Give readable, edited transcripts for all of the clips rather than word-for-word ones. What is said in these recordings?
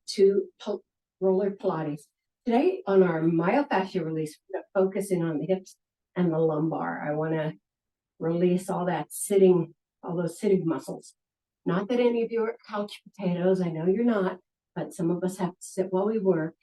to roller Pilates. Today on our myofascial release, we're going to focus in on the hips and the lumbar. I want to release all those sitting muscles. Not that any of you are couch potatoes, I know you're not, but some of us have to sit while we work.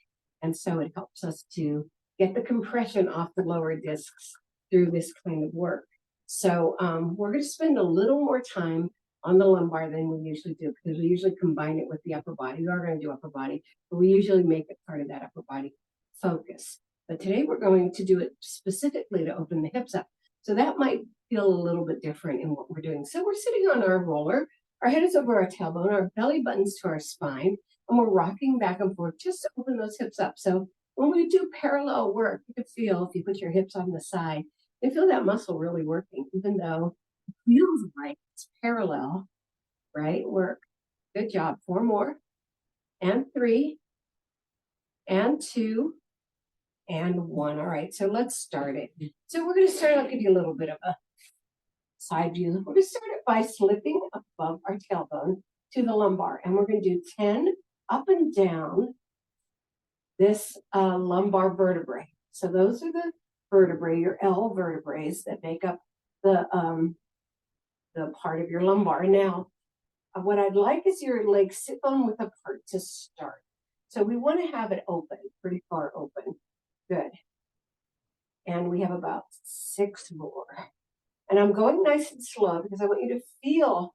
And so it helps us to get the compression off the lower discs through this kind of work. So we're going to spend a little more time on the lumbar than we usually do, because we usually combine it with the upper body. We are going to do upper body, but we usually make it part of that upper body focus. But today we're going to do it specifically to open the hips up. So that might feel a little bit different in what we're doing. So we're sitting on our roller, our head is over our tailbone, our belly buttons to our spine, and we're rocking back and forth just to open those hips up. So when we do parallel work, you can feel, if you put your hips on the side, you feel that muscle really working, even though it feels like it's parallel, right? Work. Good job. 4 more. And 3. And 2. And 1. All right, so let's start it. So we're going to start, I'll give you a little bit of a side view. We're going to start it by slipping above our tailbone to the lumbar. And we're going to do 10 up and down this lumbar vertebrae. So those are the vertebrae, your L vertebrae that make up the part of your lumbar. Now, what I'd like is your leg sit bone width apart to start. So we want to have it open, pretty far open. Good. And we have about 6 more. And I'm going nice and slow because I want you to feel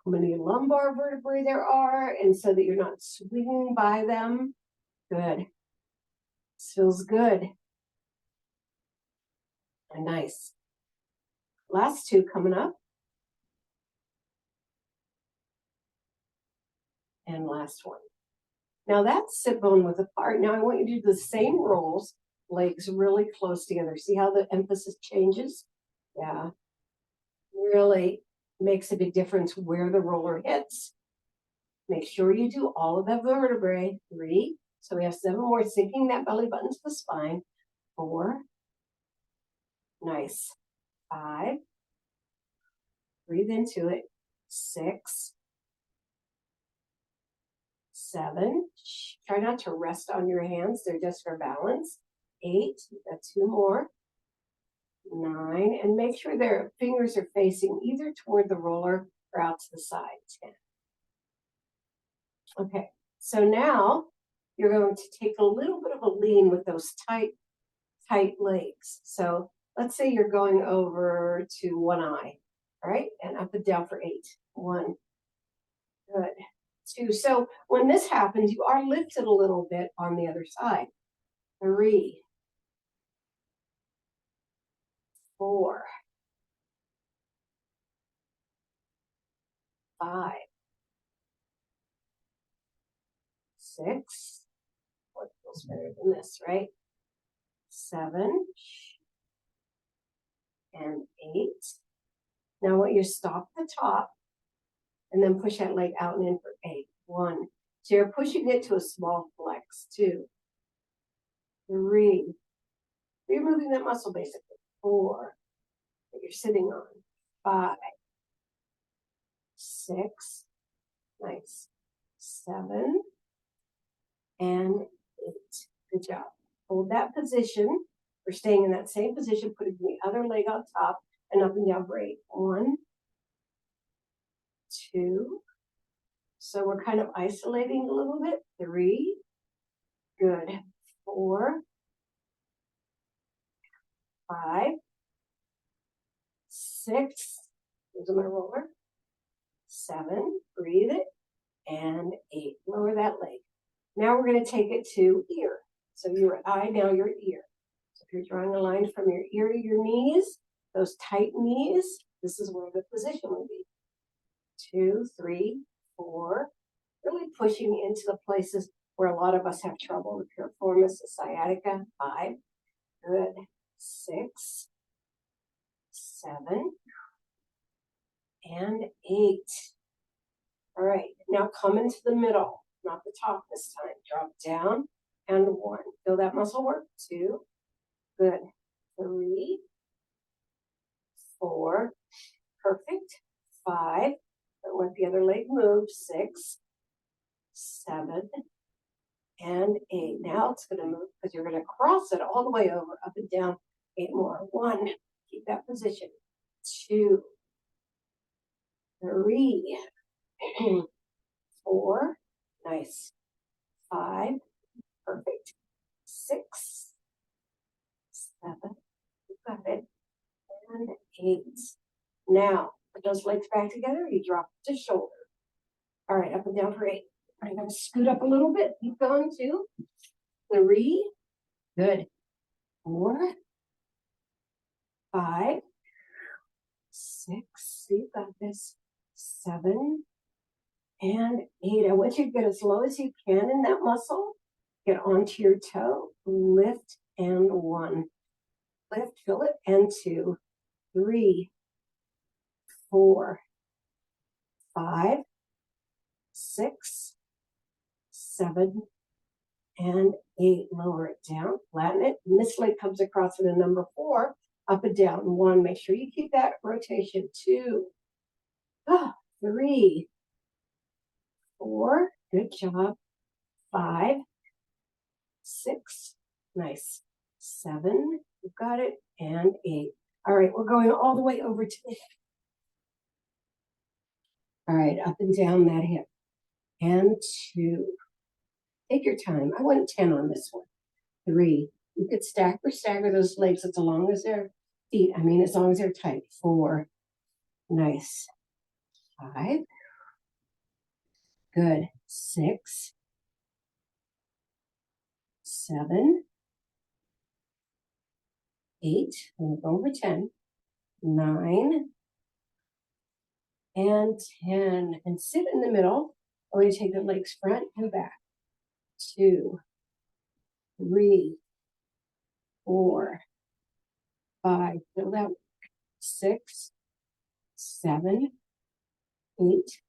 how many lumbar vertebrae there are, and so that you're not swinging by them. Good. This feels good. And nice. Last 2 coming up. And last 1. Now that's sit bone width apart. Now I want you to do the same rolls, legs really close together. See how the emphasis changes? Yeah. Really makes a big difference where the roller hits. Make sure you do all of the vertebrae. 3. So we have 7 more, sinking that belly button to the spine. 4. Nice. 5. Breathe into it. 6. 7. Try not to rest on your hands. They're just for balance. 8. Got 2 more. 9. And make sure their fingers are facing either toward the roller or out to the side. 10. Okay. So now you're going to take a little bit of a lean with those tight legs. So let's say you're going over to one eye. All right. And up and down for 8. 1. Good. 2. So when this happens, you are lifted a little bit on the other side. 3. 4. 5. 6. What feels better than this, right? 7. And 8. Now I want you to stop at the top and then push that leg out and in for 8. 1. So you're pushing it to a small flex. 2. 3. You're moving that muscle basically. 4. That you're sitting on. 5. 6. Nice. 7. And 8. Good job. Hold that position. We're staying in that same position, putting the other leg on top and up and down for 8. 1. 2. So we're kind of isolating a little bit. 3. Good. 4. 5. 6. Here's my roller. 7. Breathe it. And 8. Lower that leg. Now we're going to take it to ear. So your eye, now your ear. So if you're drawing a line from your ear to your knees, those tight knees, this is where the position would be. 2, 3, 4. Really pushing into the places where a lot of us have trouble. The piriformis, the sciatica. 5. Good. 6. 7. And 8. All right. Now come into the middle, not the top this time. Drop down and 1. Feel that muscle work. 2. Good. 3. 4. Perfect. 5. Don't let the other leg move. 6. 7. and 8. Now it's going to move because you're going to cross it all the way over, up and down. 8 more. 1, keep that position. 2, 3, 4, nice. 5, perfect. 6, 7, you got it. And 8. Now, put those legs back together. You drop to shoulder. All right, up and down for 8. I'm going to scoot up a little bit. Keep going. 2, 3, good. 4, 5, 6, you got this. 7, and 8. I want you to get as low as you can in that muscle. Get onto your toe. Lift and 1. Lift, feel it, and 2, 3, 4, 5, 6, 7, and 8. Lower it down, flatten it. And this leg comes across in a number 4, up and down. 1, make sure you keep that rotation. 2, 3, 4, good job. 5, 6, nice. 7, you got it, and 8. All right, we're going all the way over to the hip. All right, up and down that hip. And 2. Take your time. I went 10 on this one. 3. You could stack or stagger those legs as long as they're feet. I mean, as long as they're tight. 4. Nice. 5. Good. 6. 7. 8. We'll go over 10. 9. And 10. And sit in the middle. We're going to take the legs front and back. 2, 3, 4, 5. Feel that. 6, 7, 8,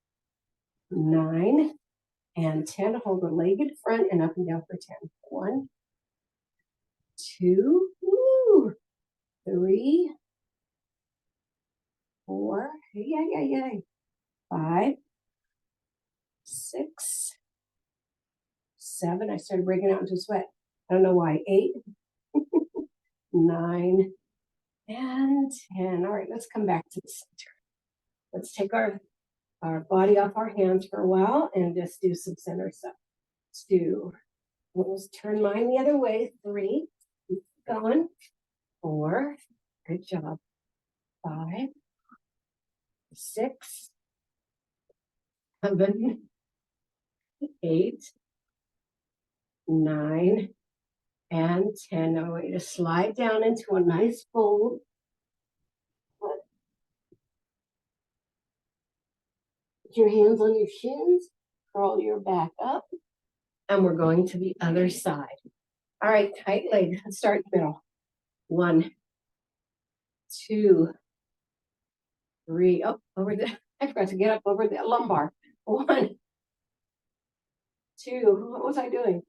9, and 10. Hold the leg in front and up and down for 10. 1, 2, 3, 4, 5, 6, 7. I started breaking out into sweat. I don't know why. 8, 9, and 10. All right, let's come back to the center. Let's take our body off our hands for a while and just do some center stuff. 2. Let's turn mine the other way. 3. Keep going. 4. Good job. 5, 6, 7, 8, 9, and 10. Now we're going to slide down into a nice fold. Put your hands on your shins. Curl your back up. And we're going to the other side. All right, tight legs. Let's start in the middle. 1, 2, 3. Oh, over there. I forgot to get up over the lumbar. 1, 2. What was I doing?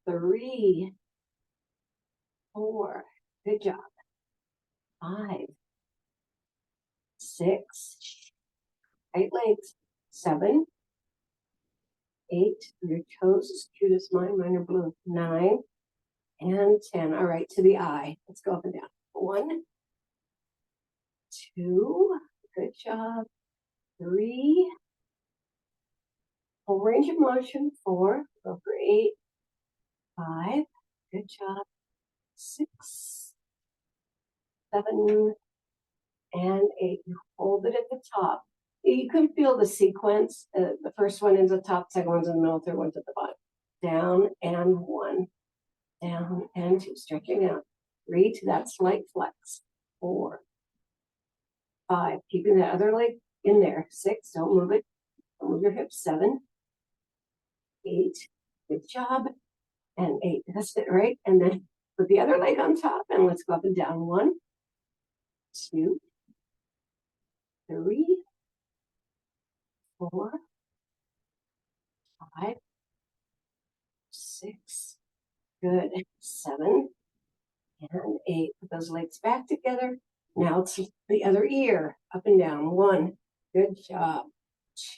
3, 4. Good job. 5, 6. Tight legs. 7, 8. Your toes as cute as mine. Mine are blue. 9, and 10. All right, to the eye. Let's go up and down. 1, 2. Good job. 3. Full range of motion. 4. Go for 8. 5. Good job. 6, 7, and 8. You hold it at the top. You can feel the sequence. The first one is the top, second one's in the middle, third one's at the bottom. Down and 1. Down and 2. Stretching out. 3 to that slight flex. 4, 5. Keeping that other leg in there. 6. Don't move it. Don't move your hips. 7, 8. Good job. And 8. That's it, right? And then put the other leg on top and let's go up and down. 1, 2, 3, 4, 5, 6. Good. 7 and 8. Put those legs back together. Now it's the other ear. Up and down. 1. Good job.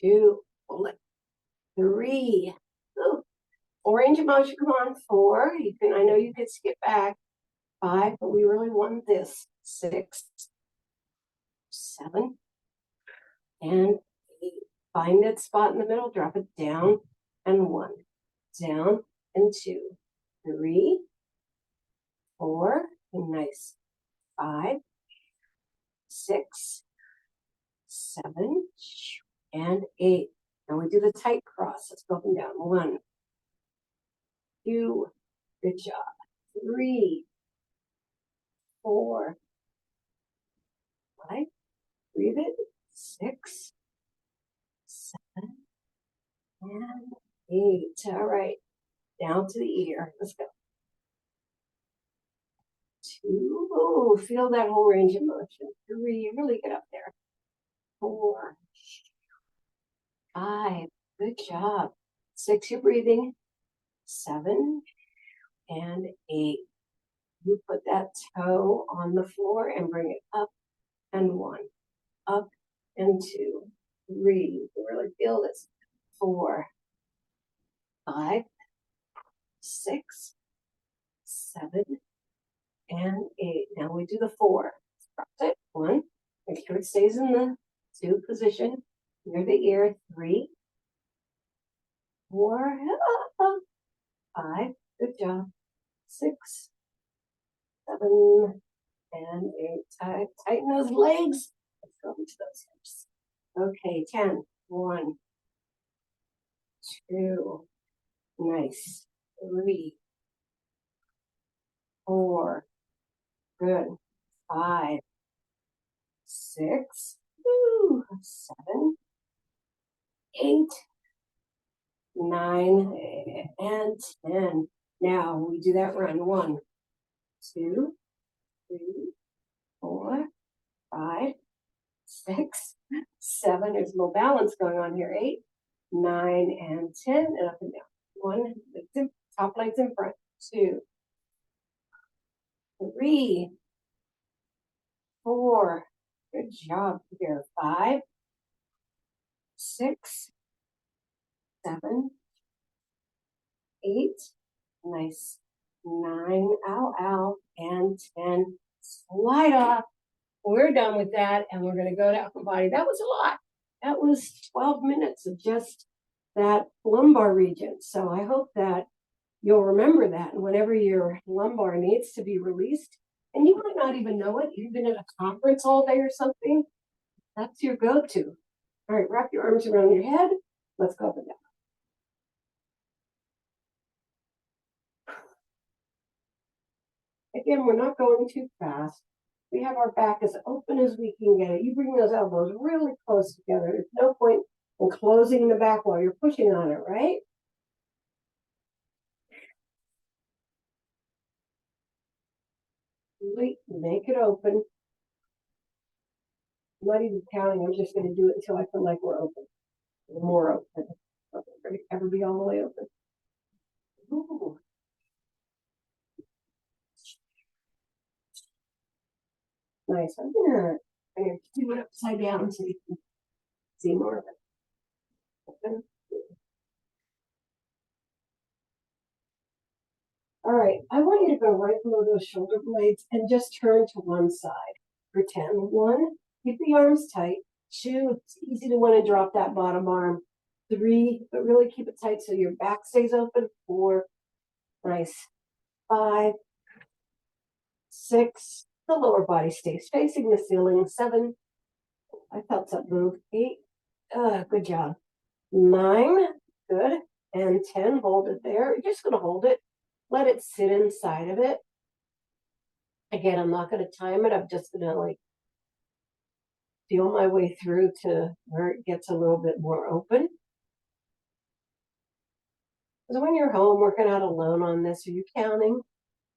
2. Pull it. 3. Full range of motion, come on, 4. You can, I know you could skip back. 5, but we really want this. 6, 7, and 8. Find that spot in the middle, drop it down, and 1. Down, and 2, 3, 4, nice. 5, 6, 7, and 8. Now we do the tight cross. Let's go up and down. 1, 2, good job. 3, 4, 5, breathe it. 6, 7, and 8. All right, down to the ear. Let's go. 2, oh, feel that whole range of motion. 3, really get up there. 4, 5, good job. 6, you're breathing. 7, and 8. You put that toe on the floor and bring it up, and 1, up, and 2, 3. You can really feel this. 4, 5, 6, 7, and 8. Now we do the 4. Cross it. 1. Make sure it stays in the 2 position near the ear. 3, 4, 5. Good job. 6, 7, and 8. Tighten those legs. Let's go into those hips. Okay, 10. 1, 2. Nice. 3, 4. Good. 5, 6. 7, 8, 9, and 10. Now we do that run. 1, 2, 3, 4, 5, 6, 7. There's a little balance going on here. 8, 9, and 10, and up and down. 1, top legs in front. 2, 3, 4. Good job here. 5, 6, 7, 8. Nice. 9, ow, ow, and 10. Slide off. We're done with that, and we're going to go to upper body. That was a lot. That was 12 minutes of just that lumbar region. So I hope that you'll remember that. And whenever your lumbar needs to be released, and you might not even know it, you've been at a conference all day or something, that's your go-to. All right, wrap your arms around your head. Let's go up and down. Again, we're not going too fast. We have our back as open as we can get it. You bring those elbows really close together. There's no point in closing the back while you're pushing on it, right? Really make it open. I'm not even counting. I'm just going to do it until I feel like we're open. More open. Okay, ever be all the way open. Ooh. Nice. I'm gonna do it upside down so you can see more of it. Open. All right, I want you to go right below those shoulder blades and just turn to one side. Pretend. 1, keep the arms tight. 2, it's easy to want to drop that bottom arm. 3, but really keep it tight so your back stays open. 4, nice. 5, 6, the lower body stays facing the ceiling. 7, I felt that move. 8, good job. 9, good. And 10, hold it there. You're just going to hold it. Let it sit inside of it. Again, I'm not going to time it. I'm just going to like feel my way through to where it gets a little bit more open. So when you're home working out alone on this, are you counting?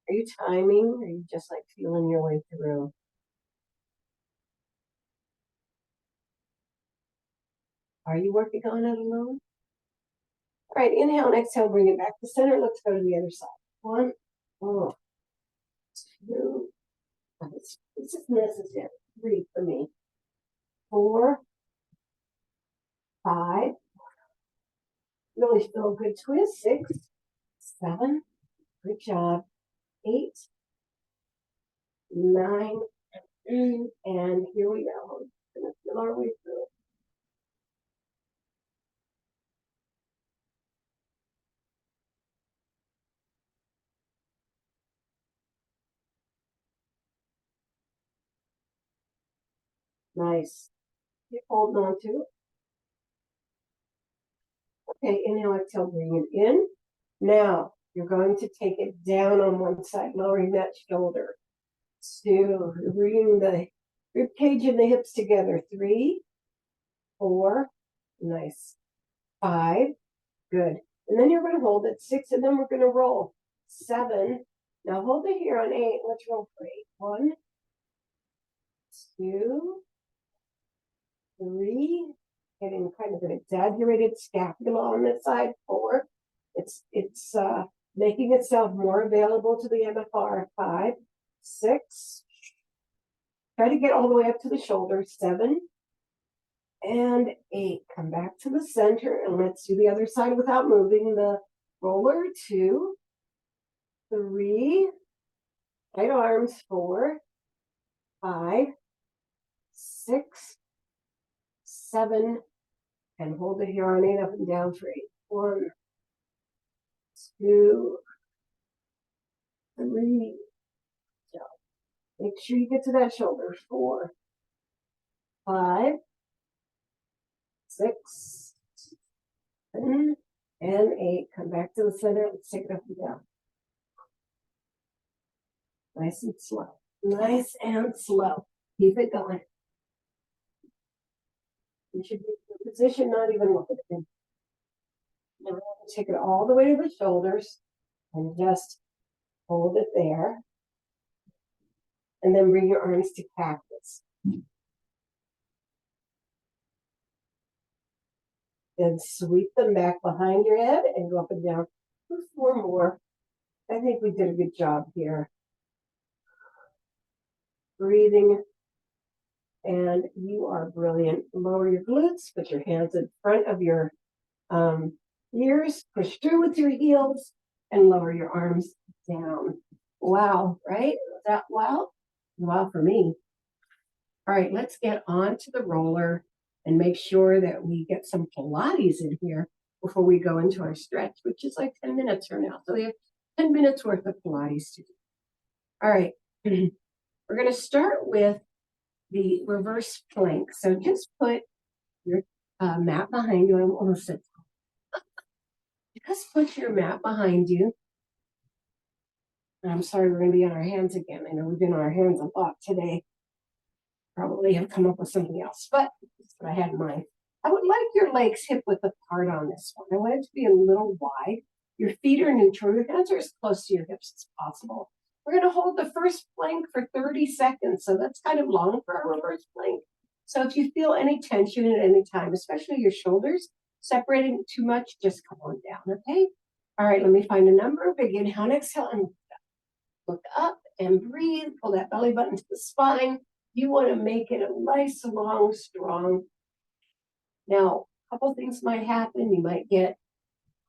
Are you timing? Or are you just like feeling your way through? Are you working on it alone? All right, inhale and exhale, bring it back to center. Let's go to the other side. 1, 2, this is necessary. 3 for me. 4, 5, really feel a good twist. 6, 7. Good job. 8, 9, and here we go. We're gonna feel our way through. Nice. Keep holding on to it. Okay, inhale, exhale, bring it in. Now, you're going to take it down on one side, lowering that shoulder. 2, bringing the rib cage and the hips together. 3, 4, nice. 5, good. And then you're going to hold it. 6, and then we're going to roll. 7. Now hold it here on 8. Let's roll for 8. 1, 2, 3. Getting kind of an exaggerated scapula on this side. 4. It's making itself more available to the MFR. 5, 6. Try to get all the way up to the shoulder. 7 and 8. Come back to the center and let's do the other side without moving the roller. 2, 3. Tight arms. 4, 5, 6, 7, and hold it here on 8 up and down for 8. 1, 2, 3. Make sure you get to that shoulder. 4, 5, 6, 7, and 8. Come back to the center. Let's take it up and down. Nice and slow. Nice and slow. Keep it going. You should be in a position, not even look at it. Now take it all the way to the shoulders and just hold it there. And then bring your arms to cactus. Then sweep them back behind your head and go up and down. 4 more. I think we did a good job here. Breathing. And you are brilliant. Lower your glutes, put your hands in front of your ears, push through with your heels, and lower your arms down. Wow, right? Was that wow? Wow for me. All right, let's get on to the roller and make sure that we get some Pilates in here before we go into our stretch, which is like 10 minutes from now. So we have 10 minutes worth of Pilates to do. All right, we're going to start with the reverse plank. So just put your mat behind you. I almost said, just put your mat behind you. I'm sorry, we're going to be on our hands again. I know we've been on our hands a lot today. Probably have come up with something else, but that's what I had in mind. I would like your legs hip width apart on this one. I want it to be a little wide. Your feet are neutral. Your hands are as close to your hips as possible. We're going to hold the first plank for 30 seconds. So that's kind of long for a reverse plank. So if you feel any tension at any time, especially your shoulders separating too much, just come on down, okay? All right, let me find a number. Big inhale and exhale and look up and breathe. Pull that belly button to the spine. You want to make it a nice, long, strong. Now, a couple things might happen. You might get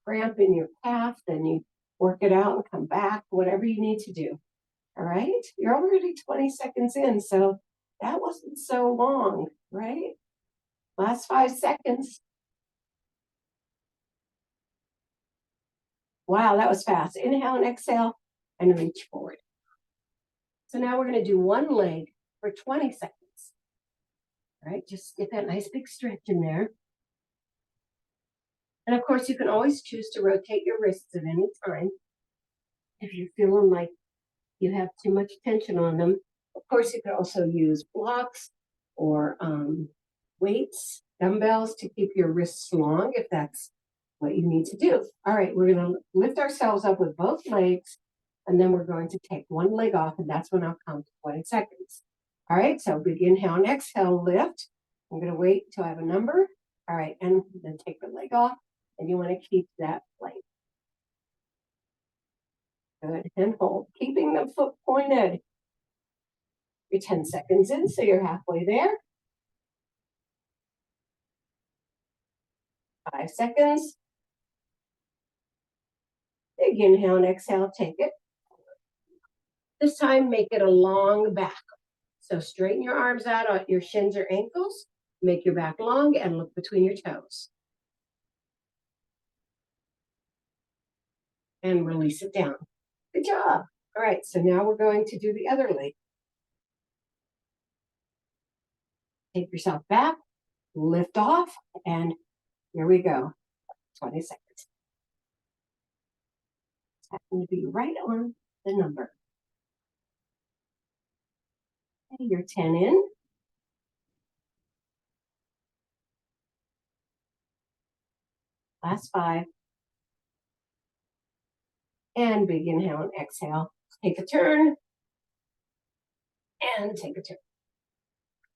cramp in your calf, then you work it out and come back, whatever you need to do. All right? You're already 20 seconds in, so that wasn't so long, right? Last 5 seconds. Wow, that was fast. Inhale and exhale and reach forward. So now we're going to do one leg for 20 seconds. All right, just get that nice big stretch in there. And of course, you can always choose to rotate your wrists at any time. If you're feeling like you have too much tension on them, of course, you could also use blocks or weights, dumbbells to keep your wrists long if that's what you need to do. All right, we're going to lift ourselves up with both legs, and then we're going to take one leg off, and that's when I'll count to 20 seconds. All right, so big inhale and exhale, lift. I'm going to wait till I have a number. All right, and then take the leg off, and you want to keep that plank. Good, and hold, keeping the foot pointed. You're 10 seconds in, so you're halfway there. 5 seconds. big inhale and exhale, take it. This time, make it a long back. So straighten your arms out on your shins or ankles, make your back long and look between your toes. And release it down. Good job. All right, so now we're going to do the other leg. Take yourself back, lift off, and here we go. 20 seconds. Happen to be right on the number. Okay, you're 10 in. Last 5. And big inhale and exhale. Take a turn. And take a turn.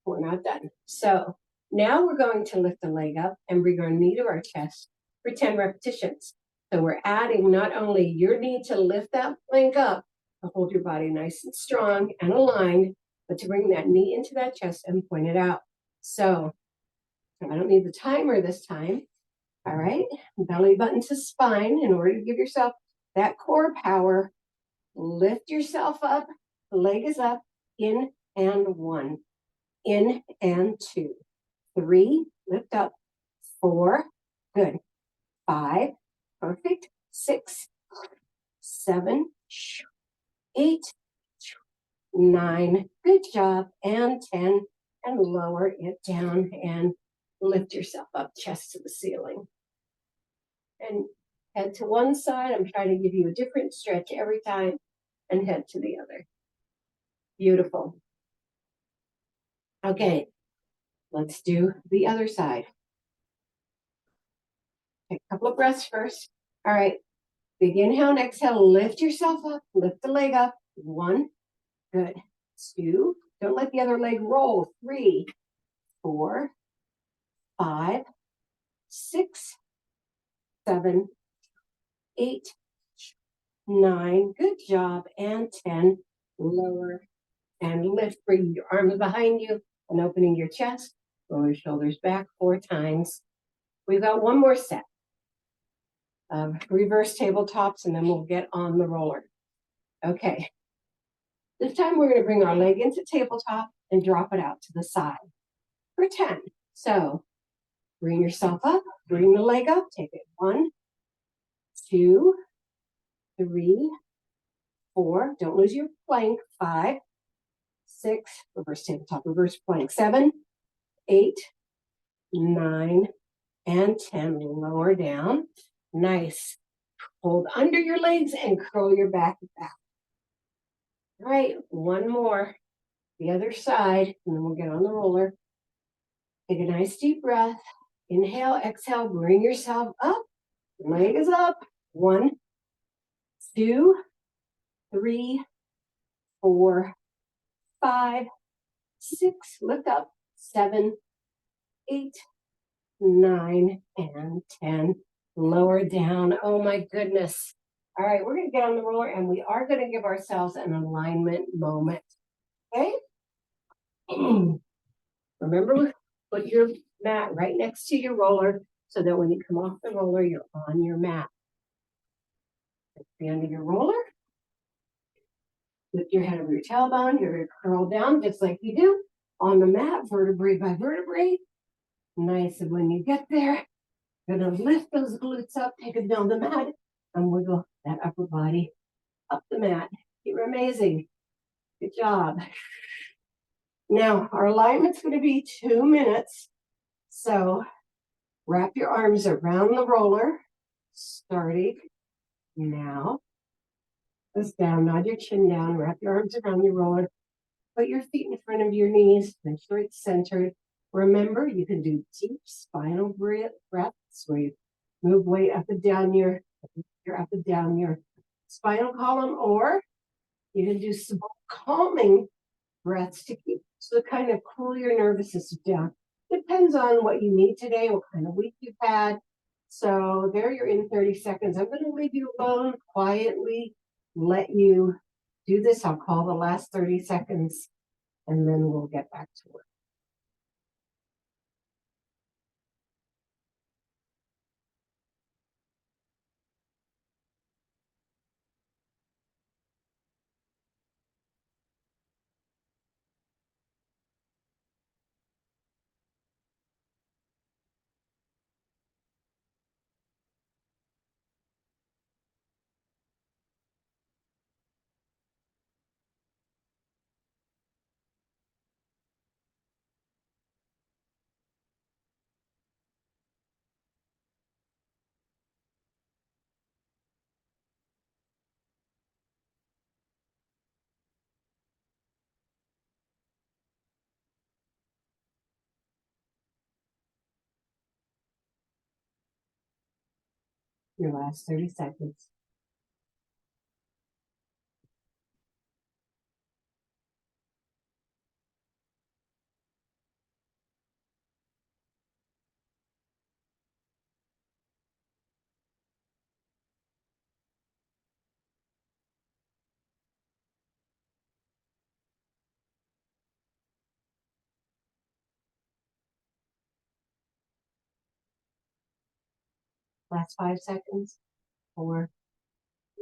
We're not done. So now we're going to lift the leg up and bring our knee to our chest for 10 repetitions. So we're adding not only your need to lift that leg up, to hold your body nice and strong and aligned, but to bring that knee into that chest and point it out. So I don't need the timer this time. All right, belly button to spine in order to give yourself that core power. Lift yourself up, leg is up, in and 1, in and 2, 3, lift up, 4, good, 5, perfect, 6, 7, 8, 9, good job, and 10, and lower it down and lift yourself up, chest to the ceiling. And head to one side. I'm trying to give you a different stretch every time, and head to the other. Beautiful. Okay, let's do the other side. Take a couple of breaths first. All right, big inhale and exhale. Lift yourself up, lift the leg up. 1, good. 2, don't let the other leg roll. 3, 4, 5, 6, 7, 8, 9, good job, and 10, lower and lift, bring your arms behind you and opening your chest, roll your shoulders back 4 times. We've got one more set of reverse tabletops and then we'll get on the roller. Okay, this time we're going to bring our leg into tabletop and drop it out to the side for 10. So bring yourself up, bring the leg up, take it 1, 2, 3, 4, don't lose your plank, 5, 6, reverse tabletop, reverse plank, 7, 8, 9, and 10. Lower down. Nice. Hold under your legs and curl your back. All right, one more. The other side, and then we'll get on the roller. Take a nice deep breath. Inhale, exhale, bring yourself up. Leg is up. 1, 2, 3, 4, 5, 6, lift up. 7, 8, 9, and 10. Lower down. Oh my goodness. All right, we're going to get on the roller and we are going to give ourselves an alignment moment. Okay? Remember, put your mat right next to your roller so that when you come off the roller, you're on your mat. At the end of your roller, lift your head over your tailbone. You're going to curl down just like you do on the mat, vertebrae by vertebrae. Nice. And when you get there, you're going to lift those glutes up, take it down the mat, and wiggle that upper body up the mat. You're amazing. Good job. Now, our alignment's going to be 2 minutes. So wrap your arms around the roller, starting now. Press down, nod your chin down, wrap your arms around your roller. Put your feet in front of your knees, make sure it's centered. Remember, you can do deep spinal breaths where you move weight up and down your spinal column, or you can do some calming breaths to keep to kind of cool your nervous system down. Depends on what you need today, what kind of week you've had. So there you're in 30 seconds. I'm going to leave you alone quietly, let you do this. I'll call the last 30 seconds and then we'll get back to work. Your last 30 seconds. Last 5 seconds. 4,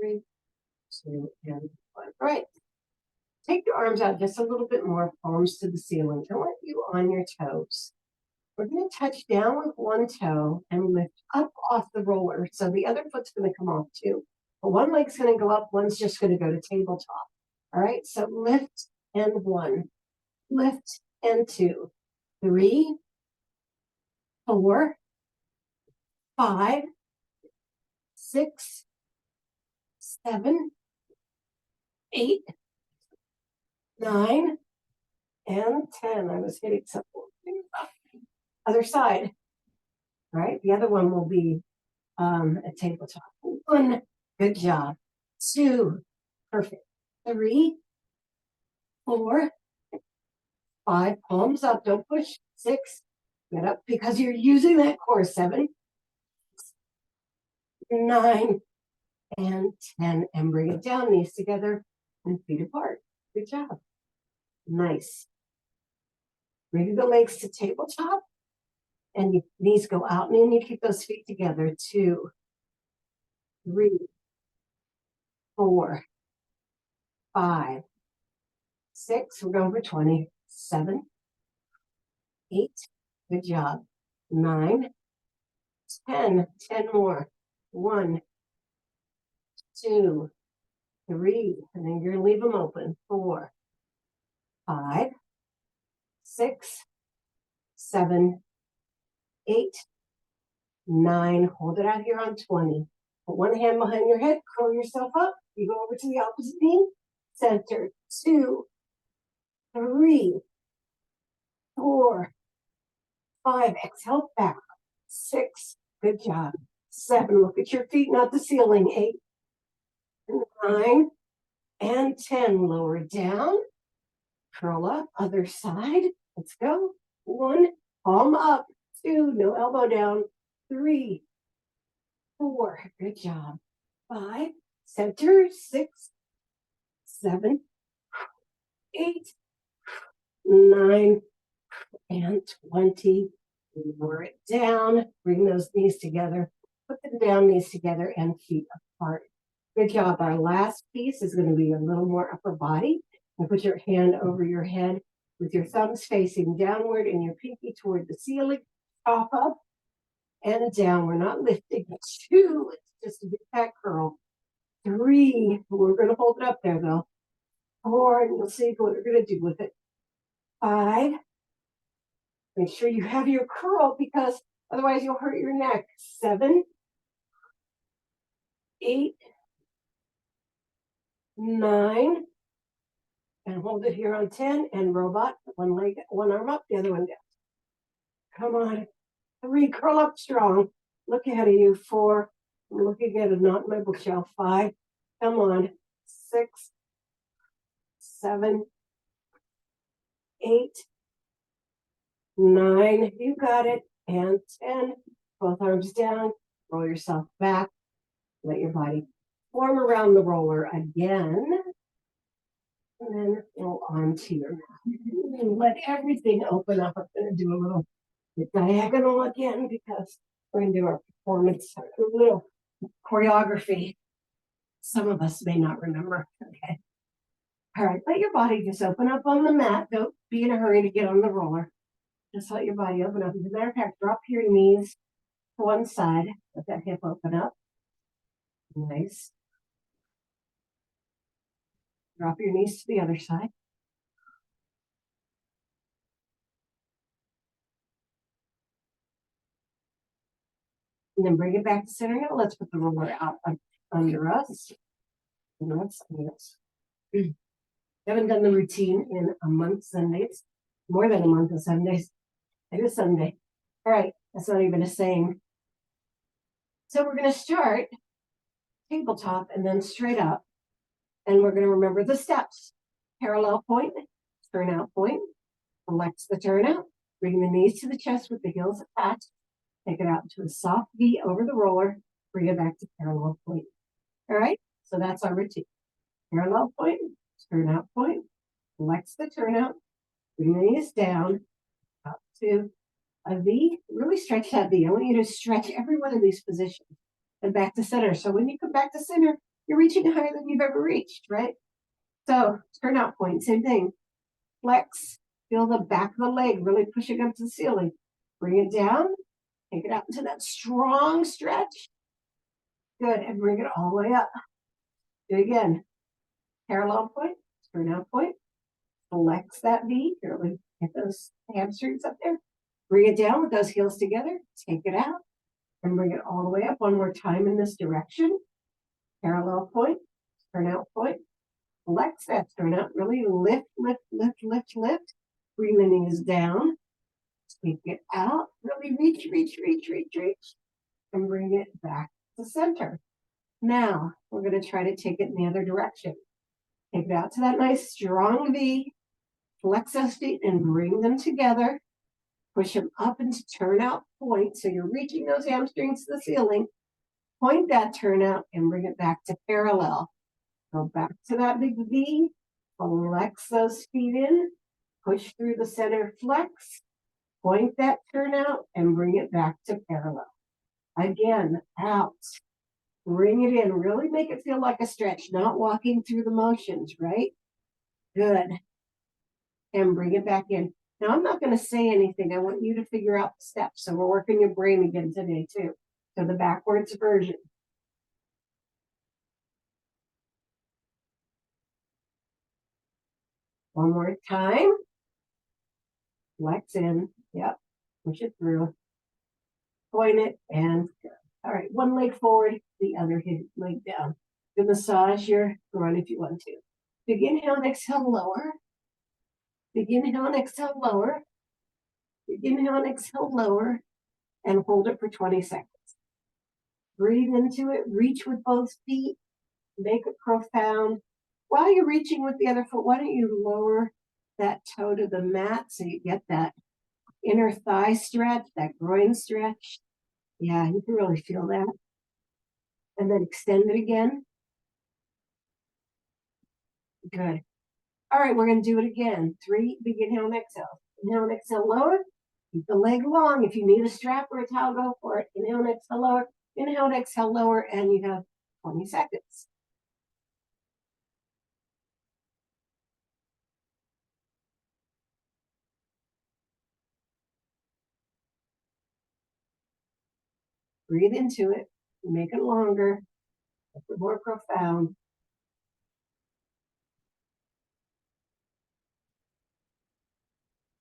3, 2, and 1. All right. Take your arms out just a little bit more, palms to the ceiling. I want you on your toes. We're going to touch down with one toe and lift up off the roller. So the other foot's going to come off too. But one leg's going to go up, one's just going to go to tabletop. All right, so lift and 1, lift and 2, 3, 4, 5, 6, 7, 8, 9, and 10. I was hitting something. Other side. All right, the other one will be a tabletop. 1, good job. 2, perfect. 3, 4, 5, palms up, don't push. 6, get up because you're using that core. 7, 9, and 10, and bring it down, knees together and feet apart. Good job. Nice. Bring the legs to tabletop and your knees go out, and you need to keep those feet together. 2, 3, 4, 5, 6, we're going for 20, 7, 8, good job, 9, 10, 10 more, 1, 2, 3, and then you're going to leave them open, 4, 5, 6, 7, 8, 9, hold it out here on 20, put one hand behind your head, curl yourself up, you go over to the opposite knee, center, 2, 3, 4, 5, exhale back, 6, good job, 7, look at your feet, not the ceiling, 8, 9, and 10, lower down, curl up, other side, let's go, 1, palm up, 2, no elbow down, 3, 4, good job, 5, center, 6, 7, 8, 9, and 20, lower it down, bring those knees together, put them down, knees together, and feet apart. Good job. Our last piece is going to be a little more upper body. And put your hand over your head with your thumbs facing downward and your pinky toward the ceiling. Pop up and down. We're not lifting. 2, it's just a big back curl. 3, we're going to hold it up there though. 4, and you'll see what we're going to do with it. 5, make sure you have your curl because otherwise you'll hurt your neck. 7, 8, 9, and hold it here on 10, and robot, one leg, one arm up, the other one down. Come on. 3, curl up strong. Look ahead of you. 4, I'm looking at a not in my bookshelf. 5, come on. 6, 7, 8, 9, you got it, and 10. Both arms down, roll yourself back, let your body form around the roller again, and then roll onto your mat. And let everything open up. I'm going to do a little diagonal again because we're going to do our performance, a little choreography. Some of us may not remember. Okay. All right, let your body just open up on the mat. Don't be in a hurry to get on the roller. Just let your body open up. As a matter of fact, drop your knees to one side. Let that hip open up. Nice. Drop your knees to the other side. And then bring it back to center. Now let's put the roller out under us. Haven't done the routine in a month, Sundays. More than a month of 7 days. 7 days. It is Sunday. All right, that's not even a saying. So we're going to start tabletop and then straight up. And we're going to remember the steps. Parallel point, turnout point, flex the turnout, bring the knees to the chest with the heels attached, take it out into a soft V over the roller, bring it back to parallel point. All right, so that's our routine. Parallel point, turnout point, flex the turnout, bring the knees down, up to a V, really stretch that V. I want you to stretch every one of these positions and back to center. So when you come back to center, you're reaching higher than you've ever reached, right? So turnout point, same thing. Flex, feel the back of the leg really pushing up to the ceiling. Bring it down, take it out into that strong stretch. Good, and bring it all the way up. Do it again. Parallel point, turnout point. Flex that V, really get those hamstrings up there. Bring it down with those heels together. Take it out and bring it all the way up one more time in this direction. Parallel point, turnout point. Flex that turnout. Really lift, lift, lift, lift, lift. Bring the knees down. Take it out. Really reach, reach, reach, reach, reach. And bring it back to center. Now, we're going to try to take it in the other direction. Take it out to that nice strong V. Flex those feet and bring them together. Push them up into turnout point. So you're reaching those hamstrings to the ceiling. Point that turnout and bring it back to parallel. Go back to that big V. Flex those feet in. Push through the center flex. Point that turnout and bring it back to parallel. Again, out. Bring it in. Really make it feel like a stretch, not walking through the motions, right? Good. And bring it back in. Now, I'm not going to say anything. I want you to figure out the steps. So we're working your brain again today, too. So the backwards version. One more time. Flex in. Yep. Push it through. Point it and go. All right. One leg forward, the other leg down. You massage your groin if you want to. Big inhale and exhale, lower. Big inhale and exhale, lower. Big inhale and exhale, lower. And hold it for 20 seconds. Breathe into it. Reach with both feet. Make it profound. While you're reaching with the other foot, why don't you lower that toe to the mat so you get that inner thigh stretch, that groin stretch. Yeah, you can really feel that. And then extend it again. Good. All right, we're going to do it again. 3, big inhale and exhale. Inhale and exhale, lower. Keep the leg long. If you need a strap or a towel, go for it. Inhale and exhale, lower. Inhale and exhale, lower. And you have 20 seconds. Breathe into it. Make it longer. Make it more profound.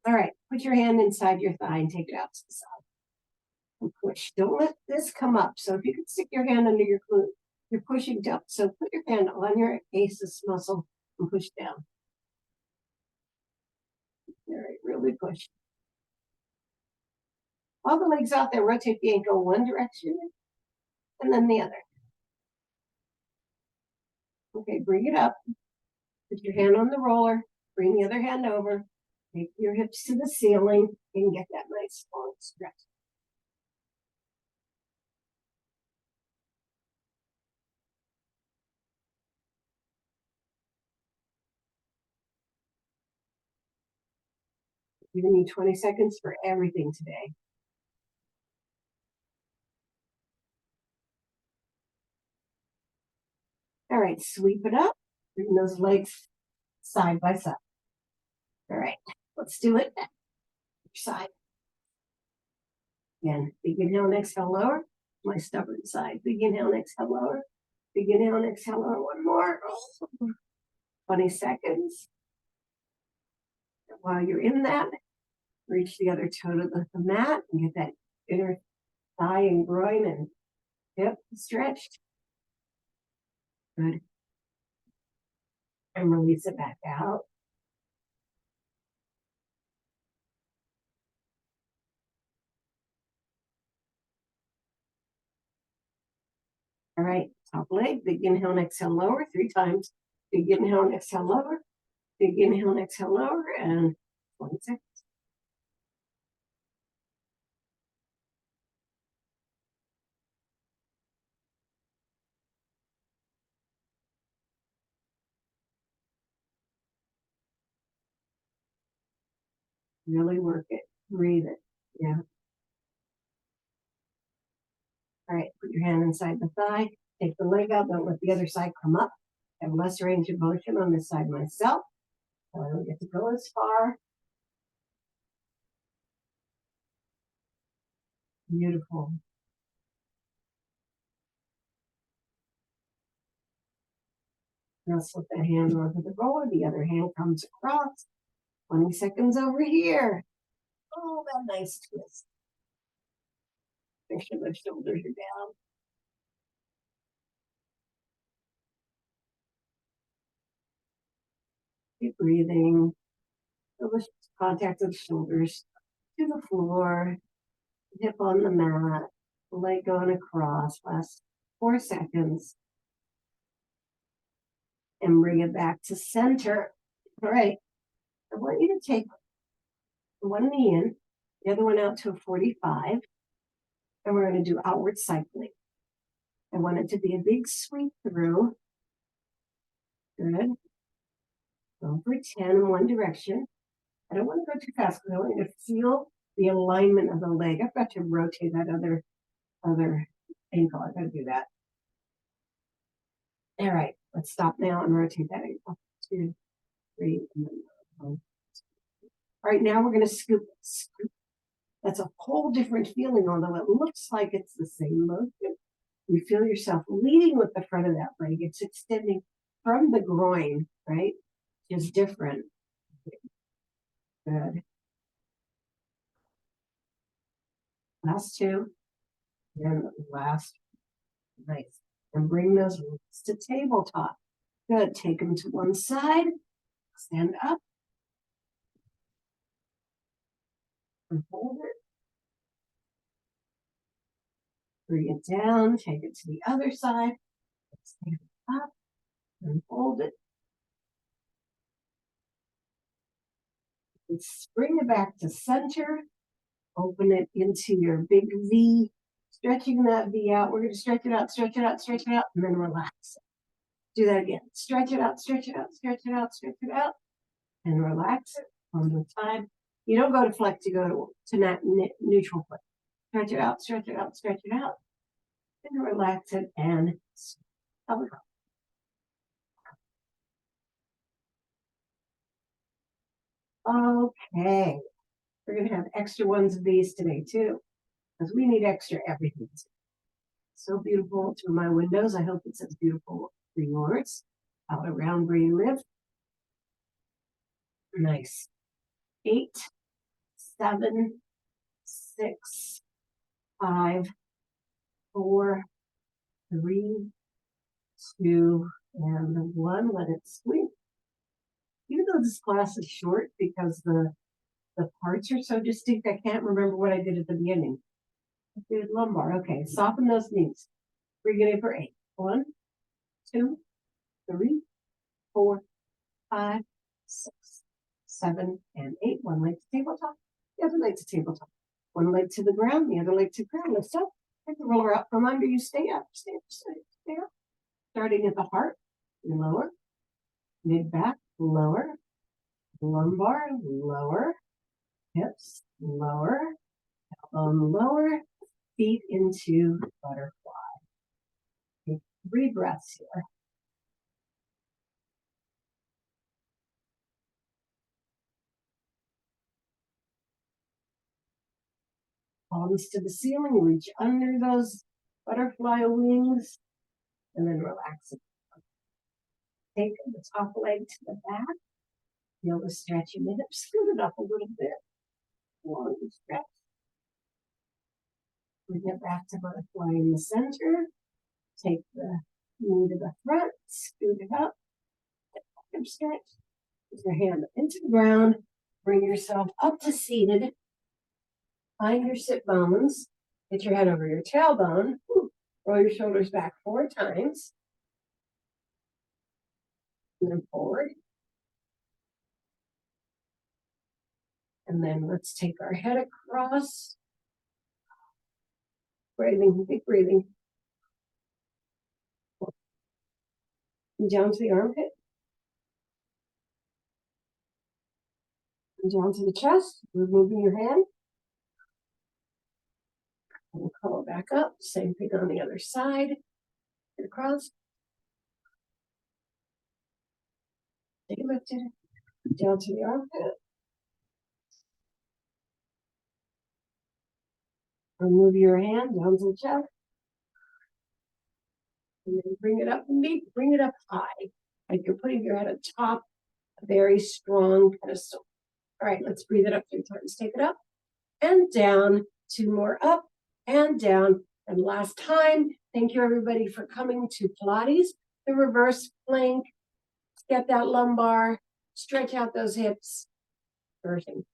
All right, put your hand inside your thigh and take it out to the side. And push. Don't let this come up. So if you can stick your hand under your glute, you're pushing down. So put your hand on your ACES muscle and push down. All right, really push. All the legs out there, rotate the ankle one direction and then the other. Okay, bring it up. Put your hand on the roller. Bring the other hand over. Take your hips to the ceiling and get that nice long stretch. Giving you 20 seconds for everything today. All right, sweep it up. Bring those legs side by side. All right, let's do it. Side. Again, big inhale and exhale, lower. My stubborn side. Big inhale and exhale, lower. Big inhale and exhale, lower. One more. 20 seconds. And while you're in that, reach the other toe to the mat and get that inner thigh and groin and hip stretched. Good. And release it back out. All right, top leg, big inhale and exhale lower 3 times. Big inhale and exhale lower. Big inhale and exhale lower, and 20 seconds. Really work it. Breathe it. Yeah. All right, put your hand inside the thigh. Take the leg out. Don't let the other side come up. I have less range of motion on this side myself. So I don't get to go as far. Beautiful. Now slip that hand onto the roller. The other hand comes across. 20 seconds over here. Oh, that nice twist. Make sure the shoulders are down. Keep breathing. Feel the contact of the shoulders to the floor. Hip on the mat. Leg going across. Last 4 seconds. And bring it back to center. All right. I want you to take one knee in, the other one out to a 45. And we're going to do outward cycling. I want it to be a big sweep through. Good. Go for 10 in one direction. I don't want to go too fast because I want you to feel the alignment of the leg. I've got to rotate that other ankle. I've got to do that. All right, let's stop now and rotate that ankle. 2, 3, and then 1. All right, now we're going to scoop. That's a whole different feeling, although it looks like it's the same motion. You feel yourself leading with the front of that leg. It's extending from the groin, right? Just different. Good. Last 2. And last. Nice. And bring those legs to tabletop. Good. Take them to one side. Stand up. And hold it. Bring it down. Take it to the other side. Stand up. And hold it. And bring it back to center. Open it into your big V. Stretching that V out. We're going to stretch it out, stretch it out, stretch it out, and then relax. Do that again. Stretch it out, stretch it out, stretch it out, stretch it out, and relax it one more time. You don't go to flex, you go to neutral flex. Stretch it out, stretch it out, stretch it out, and relax it, and okay. We're going to have extra ones of these today, too, because we need extra everything. So beautiful through my windows. I hope it's as beautiful for yours out around where you live. Nice. 8, 7, 6, 5, 4, 3, 2, and 1. Let it sweep. Even though this class is short because the parts are so distinct, I can't remember what I did at the beginning. I did lumbar. Okay, soften those knees. Bring it in for 8. 1, 2, 3, 4, 5, 6, 7, and 8. One leg to tabletop, the other leg to tabletop. One leg to the ground, the other leg to ground. Lift up. Take the roller out from under you. Stay up, stay up, stay up, stay up. Starting at the heart, lower, mid back, lower, lumbar, lower, hips, lower, elbow lower, feet into butterfly. Take 3 breaths here. Palms to the ceiling, reach under those butterfly wings, and then relax it. Take the top leg to the back. Feel the stretch in the hips. Scoot it up a little bit. Long stretch. Bring it back to butterfly in the center. Take the knee to the front. Scoot it up. Hip stretch. Put your hand into the ground. Bring yourself up to seated. Find your sit bones. Get your head over your tailbone. Roll your shoulders back 4 times. And then forward. And then let's take our head across. Breathing, big breathing. Down to the armpit. And down to the chest. Removing your hand. And we'll curl it back up. Same thing on the other side. Get across. Stay lifted. Down to the armpit. Remove your hand down to the chest. And then bring it up, bring it up high. Like you're putting your head atop a very strong pedestal. All right, let's breathe it up 3 times. Take it up and down. 2 more up and down. And last time, thank you everybody for coming to Pilates, the reverse plank. Get that lumbar, stretch out those hips. Everything.